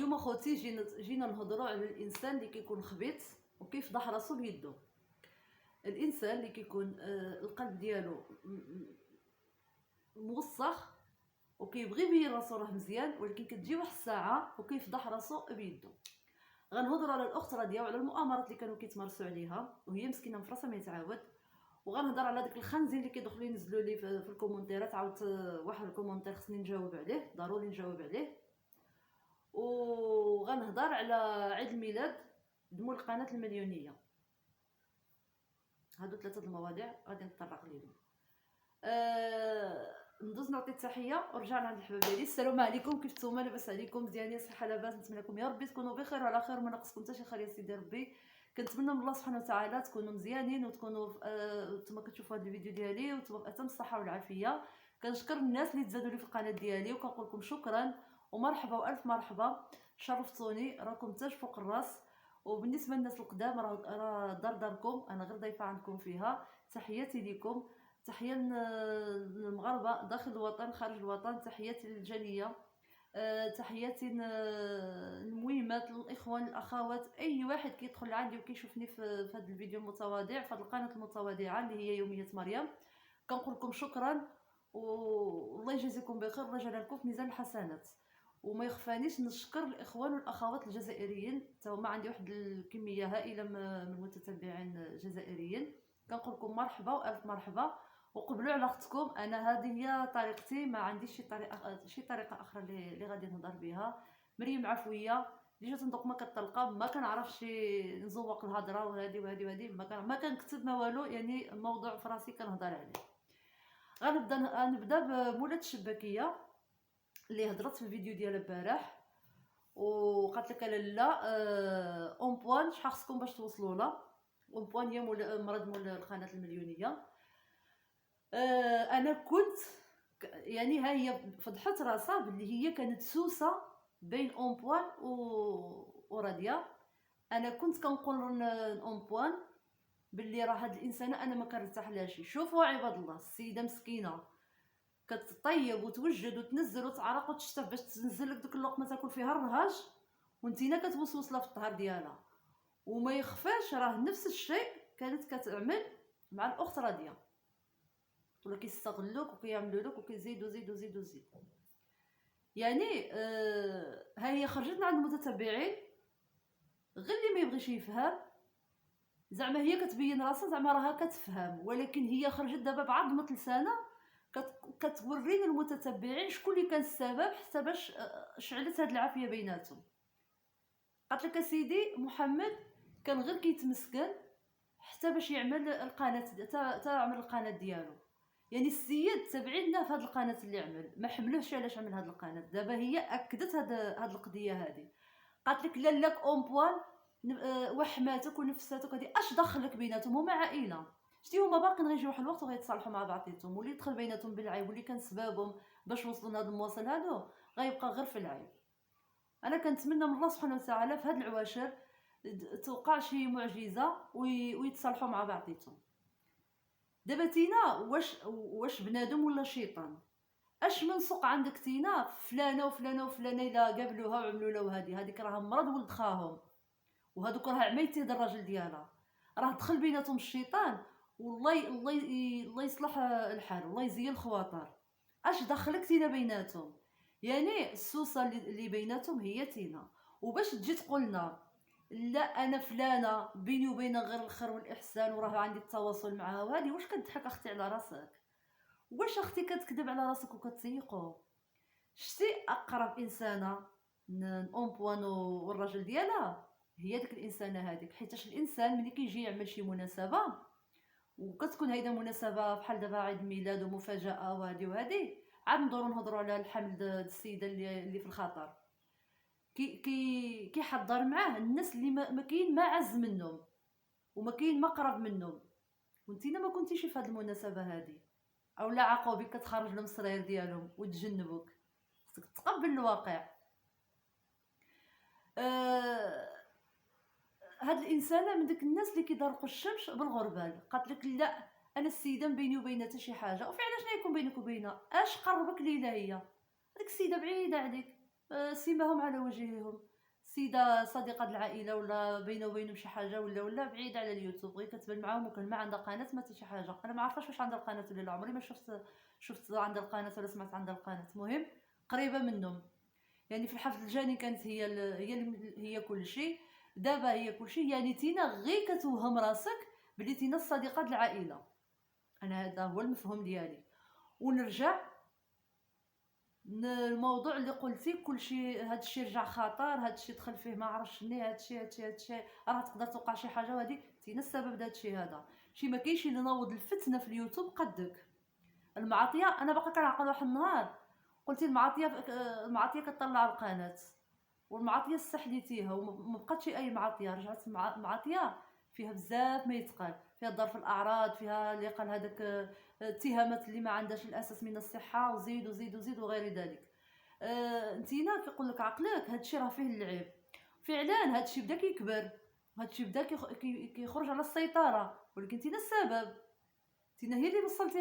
اليوم خوتي جينا نهضروا على الانسان اللي كيكون خبيث وكيفضح راسو بيدو. الانسان اللي كيكون القلب ديالو موسخ وكيبغي يبين راسو راه مزيان، ولكن كتجي واحد الساعه وكيفضح راسو بيدو. غنهضروا على الاخت راديه وعلى المؤامرات اللي كانوا كيتمارسوا عليها وهي مسكينه مفرسه ما يتعاود، وغنهضر على داك الخنزير اللي كيدخلوا ينزلوا لي في الكومونتيرات. عاودت واحد الكومونتير خصني نجاوب عليه، ضروري نجاوب عليه. وغنهضر على عيد الميلاد دمو القناه المليونيه. هادو ثلاثه المواضيع غادي نتطرق ليهم. ندوز نعطي التحيه ورجعنا عند الحباب ديالي. السلام عليكم، كيف نتوما؟ لاباس عليكم؟ مزيانين؟ صحه لاباس؟ نتمنى لكم يا ربي تكونوا بخير وعلى خير وما ناقصكم حتى شي خير يا سيدي ربي. كنتمنى من الله سبحانه وتعالى تكونوا مزيانين وتكونوا نتوما كتشوفوا هذا الفيديو ديالي وتبقى في اتم الصحه والعافيه. كنشكر الناس اللي تزادوا لي في القناه ديالي وكنقول لكم شكرا ومرحبا والف مرحبا، شرفتوني، راكم تاج فوق الراس. وبالنسبه للناس القدام راه داركم، انا غير ضيفه عندكم فيها. تحياتي لكم، تحيه للمغاربه داخل الوطن خارج الوطن، تحياتي للجاليه، تحياتي للمهمات، للاخوان الاخوات، اي واحد كيدخل عندي وكيشوفني في هذا الفيديو المتواضع في هذه القناه المتواضعه اللي هي يوميه مريم. كنقول لكم شكرا والله يجازيكم بخير والله يجعل لكم في ميزان الحسنات. وما يخفانيش نشكر الاخوان والاخوات الجزائريين، تا هما عندي واحد الكميه هائله من المتتبعين الجزائريين. كنقول لكم مرحبا والف مرحبا وقبلوا على اختكم. انا هذه هي طريقتي، ما عنديش شي طريقه اخرى اللي غادي نهضر بها. مريم عفويه اللي جات ندوق ما كتطلقه، ما كنعرفش نزوق الهضره وهذه ما كنكتب ما والو، يعني موضوع في راسي كنهضر عليه. غنبدا بمولات الشباكيه اللي هضرت في الفيديو ديالها البارح وقالت لك لا اون بوان شحال خصكم باش توصلوا لها. اون بوان هي مرض مول القناه المليونيه. انا كنت يعني ها هي فضحت راسها باللي هي كانت سوسه بين اون بوان وراديا. انا كنت كنقول اون بوان باللي راه هاد الانسانه انا ما كنرتاحلهاش. شوفوا عباد الله، السيده مسكينه كتطيب وتوجد وتنزل وتعرق وتشتف باش تنزل لك دوك اللقمه تاكل فيها الرهاج، وانتينا كتوسوس لها في الطهر ديالها. وما يخفاش راه نفس الشيء كانت كتعمل مع الاخت راديه، ولا كيستغلوك وكيعملوا لك وكيزيدوا زيدوا. يعني ها هي خرجت عند المتتبعين غير اللي ما يبغيش يفهم. زعما هي كتبين راسها زعما راها كتفهم، ولكن هي خرجت دابا بعظمه لسانها كتورينا المتتبعين شكون اللي كان السبب حتى باش شعلت هاد العافيه بيناتهم. قالت لك سيدي محمد كان غير كيتمسكن حتى باش يعمل القناه تا عمل القناه ديالو. يعني السيد تبعينا في هاد القناه اللي عمل، ما حملوش علاش عمل هاد القناه. دابا هي اكدت هاد القضيه هذه. قالت لك لا لك اون بوان وحماتك ونفساتك هذه اش دخلك بيناتهم؟ هما عائله، شتي هما باقيين غيجي واحد الوقت وغيتصالحوا مع بعضياتهم، واللي دخل بيناتهم بالعيب واللي كان سببهم باش وصلوا لهذا المواصل هذا غيبقى غير في العيب. انا كنتمنى من الله سبحانه وتعالى في هاد العواشر توقع شي معجزه ويتصالحوا مع بعضياتهم. دابا تينا واش بنادم ولا شيطان؟ اش من سوق عندك تينا فلانه وفلانه وفلانه الا قابلوها وعملوا لها هذيك راه مرض ولد خاهم، وهذوك راه عميتي هذا الراجل ديالها، راه دخل بيناتهم الشيطان. والله الله يصلح الحال والله يزيل الخواطر. اش دخلك تينا بيناتهم؟ يعني السوسه اللي بيناتهم هي تينا. وباش تجي تقولنا لا انا فلانه بيني وبينها غير الخير والاحسان وراه عندي التواصل معها وهذه، واش كتضحك اختي على راسك؟ واش اختي كتكذب على راسك وكتسيقو؟ شتي اقرب انسانه اون بوان والراجل ديالها هي ديك الانسانه هذيك، حيتاش الانسان ملي كيجي يعمل شي مناسبه وكتكون هيدا مناسبه بحال دابا عيد ميلاد ومفاجاه وهذه عاد ندورو نهضروا على الحمل السيده اللي في الخطر. كيحضر معاه الناس اللي ما كاين ما عز منهم وما كاين ما قرب منهم، وانتينا ما كنتيش في هذه المناسبه هذه، او لا عقوبك كتخرج لهم الصراير ديالهم وتجنبوك. خصك تقبل الواقع. هاد الانسانه من ديك الناس اللي كيضرقوا الشمس بالغربال. قالت لك لا انا السيده بيني وبينها حتى شي حاجه. وفعلا شنو يكون بينك وبينها؟ اش قربك ليها؟ هي هذيك السيده بعيده عليك، سيماهم على وجههم. سيده صديقه العائله ولا بينه وبينهم شي حاجه ولا بعيده على اليوتيوب، غير كتبان معاهم وكان ما عندها قناه ما حتى شي حاجه. انا ما عارفاش واش عندها القناه ولا لا، عمري ما شفت عندها القناه ولا سمعت عندها القناه. المهم قريبه منهم، يعني في الحفل الجاني كانت هي كل شيء، دابا هي كل شيء. يعني تينا غير كتوهم راسك بلي تينا الصديقه د العائله. انا هذا هو المفهوم ديالي. ونرجع الموضوع اللي قلتي كلشي، هادشي رجع خطر، هادشي دخل فيه ما عرفتش شني، هادشي راه تقدر توقع شي حاجه، وهادي تينا السبب دهادشي هذا. شي ما كاينش اللي نوض الفتنه في اليوتيوب قدك. المعاطيه انا باقا كنعقل واحد النهار قلتي المعاطيه كطلع القناه، والمعاطيه استحليتيها وما بقاتش اي معاطيه، رجعت معاطيه فيها بزاف ما يتقال، فيها ضرب الاعراض، فيها اللي قال هذاك اتهامات اللي ما عندهاش الاساس من الصحه، وزيد وزيد وزيد وغير ذلك. انتينا كيقول لك عقلك هادشي راه فيه اللعب. فعلا هادشي بدا كيكبر، هادشي بدا كيخرج على السيطره، ولكن انتينا السبب. انتينا هي اللي وصلتي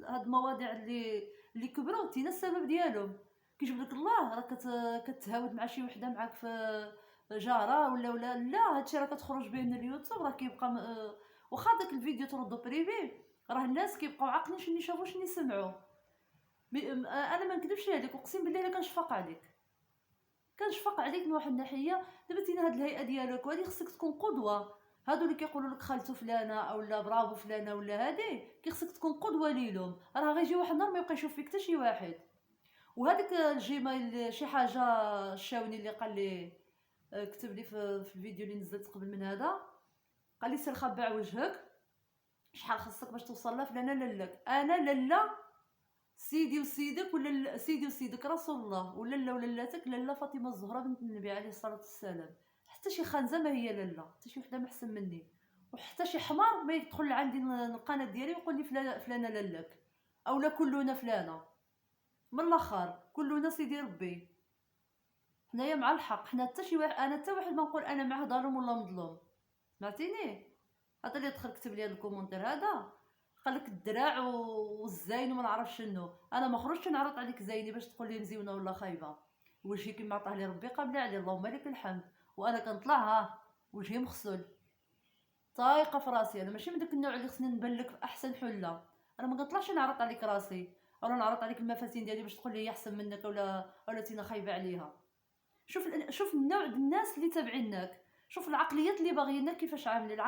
هاد المواضيع اللي كبروا، انتينا السبب ديالهم. كيجيب لك الله راك كتهاود مع شي وحده معاك في جاره ولا لا، هادشي راه كتخرج به من اليوتيوب، راه كيبقى واخا داك الفيديو تردو بريفي، راه الناس كيبقاو عاقلين شنو يشوفوا شنو يسمعوا. انا ما نكذبش عليك، اقسم بالله الا كنشفق عليك من واحد الناحيه. دابا تينا هاد الهيئه ديالك وهادي خصك تكون قدوه. هادو اللي كيقولوا لك خالتو فلانه اولا برافو فلانه ولا هادي، خصك تكون قدوه ليهم. راه غيجي واحد النهار ما يبقى يشوف فيك حتى شي واحد. وهذاك الجيميل شي حاجه الشاوني اللي قال لي كتب لي في الفيديو اللي نزلت قبل من هذا، قال لي سير خبع وجهك، شحال خصك باش توصل لا فلانه لك. انا لالا سيدي وسيدك ولا سيدي وسيدك رسول الله، ولا لا ولاتك لالا فاطمه الزهراء بنت النبي عليه الصلاه والسلام. حتى شي خنزه ما هي لالا، حتى شي وحده ما احسن مني، وحتى شي حمار ما يدخل عندي القناه ديالي ويقول لي فلانه لك، اولا كلنا فلانه. من الاخر كلنا سيدي ربي، حنايا مع الحق. حنا حتى شي واحد، انا حتى واحد ما نقول انا معاه ظالم ولا مظلوم. سمعتيني؟ هذا اللي دخل كتب لي هذا الكومونتير هذا، قال لك الدراع والزين وما نعرف شنو. انا ما خرجتش نعرض عليك زيني باش تقول لي مزيونه ولا خايبه. وجهي كما عطاه لي ربي قابل عليه، اللهم لك الحمد. وانا كنطلع وجهي مغسول طايقه في راسي. انا ماشي من داك النوع اللي خصني نبان لك في احسن حله. انا ما كنطلعش نعرض عليك راسي ولا نعرض عليك المفاتن ديالي باش تقول لي هي احسن منك ولا تينا خايبه عليها. شوف النوع د الناس اللي تابعينك، شوف العقليات اللي باغيينك كيفاش عاملين،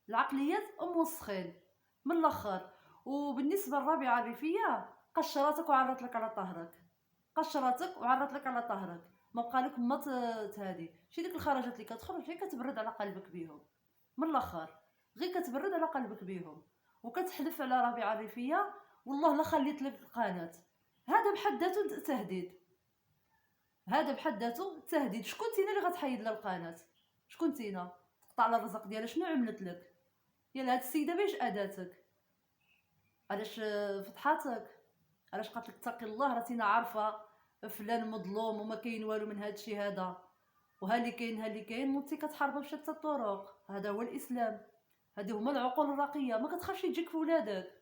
العقليات موسخين من الاخر. وبالنسبه للرابعه الريفيه، قشراتك وعرضت لك على طهرك، ما بقى لك ما هادي شي ديك الخرجات اللي كتخرج غير كتبرد على قلبك بيهم. من الاخر غير كتبرد على قلبك بيهم، وكتحلف على رابعه الريفيه والله لا خليت لك القناه. هذا بحد ذاته تهديد. شكون تينا اللي غتحيد لها القناه؟ شكون تينا تقطع على الرزق ديالها؟ شنو عملت لك؟ يلا هاد السيده باش اداتك؟ علاش فضحاتك؟ علاش قالت لك اتقي الله؟ راه تينا عارفه فلان مظلوم وما كاين والو من هاد الشيء هذا، وها اللي كاين وانت كتحاربها بشتى الطرق. هذا هو الاسلام، هادو هما العقول الراقيه. ما كتخافش تجيك في ولادك،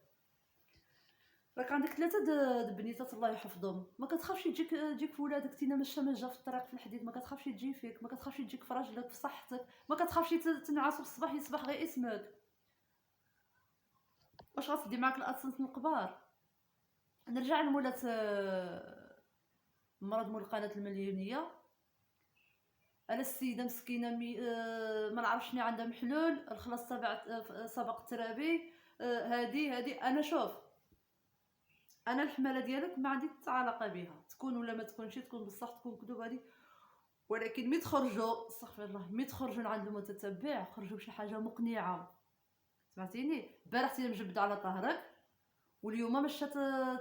راك عندك 3 بنيتات الله يحفظهم، ما كتخافش تجيك في ولادك. تينا ماشيه مجا في الطريق في الحديد، ما كتخافش تجي فيك، ما كتخافش تجيك في راجلك في صحتك، ما كتخافش تنعس في الصباح يصبح غير اسمك. واش غتدي معاك الاسنس الكبار؟ نرجع لمولات مرض مول القناه المليونيه. انا السيده مسكينه ما نعرفش شنو عندها محلول، الخلاص سبق الترابي. هادي انا شوف، انا الحماله ديالك ما عندي حتى علاقه بها، تكون ولا ما تكونش، تكون بصح تكون كذوب هادي. ولكن مي تخرجوا استغفر الله، مي تخرجوا لعند المتتبع خرجوا بشي حاجه مقنعه. سمعتيني؟ البارح تينا مجبده على طهرك، واليوم مشات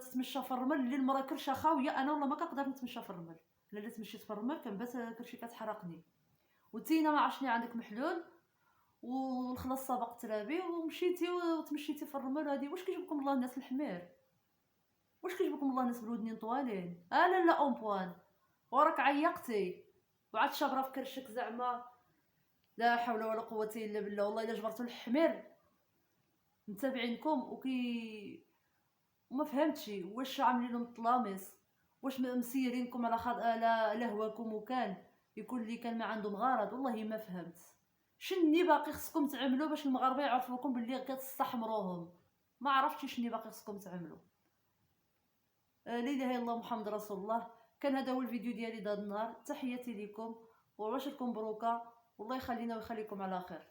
تتمشى في الرمل اللي المرا كرشه خاويه. انا والله ما كنقدر نتمشى في الرمل، الا تمشيت في الرمل كنبات كرشي كتحرقني. وتينا ما عرفتش عندك محلول والخلاص سبق ترابي، ومشيتي وتمشيتي في الرمل. هادي واش كيجيبكم الله الناس الحمير؟ واش كيجيبكم الله الناس بالودنين طوالين؟ لا اون بوان، وراك عيقتي وعاد شابره في كرشك زعما. لا حول ولا قوه الا بالله. والله الا جبرتو الحمير متابعينكم وما فهمتش واش عاملين لهم الطلاميس، واش مسيرينكم على هواكم وكان يكون اللي كان ما عندهم غرض؟ والله ما فهمت شني باقي خصكم تعملوا باش المغاربه يعرفوكم باللي كتستحمروهم. ما عرفتش شني باقي خصكم تعملوا. لا اله الا الله محمد رسول الله. كان هذا هو الفيديو ديالي هذا النهار. تحياتي لكم وعواشركم مبروكه، والله يخلينا ويخليكم على خير.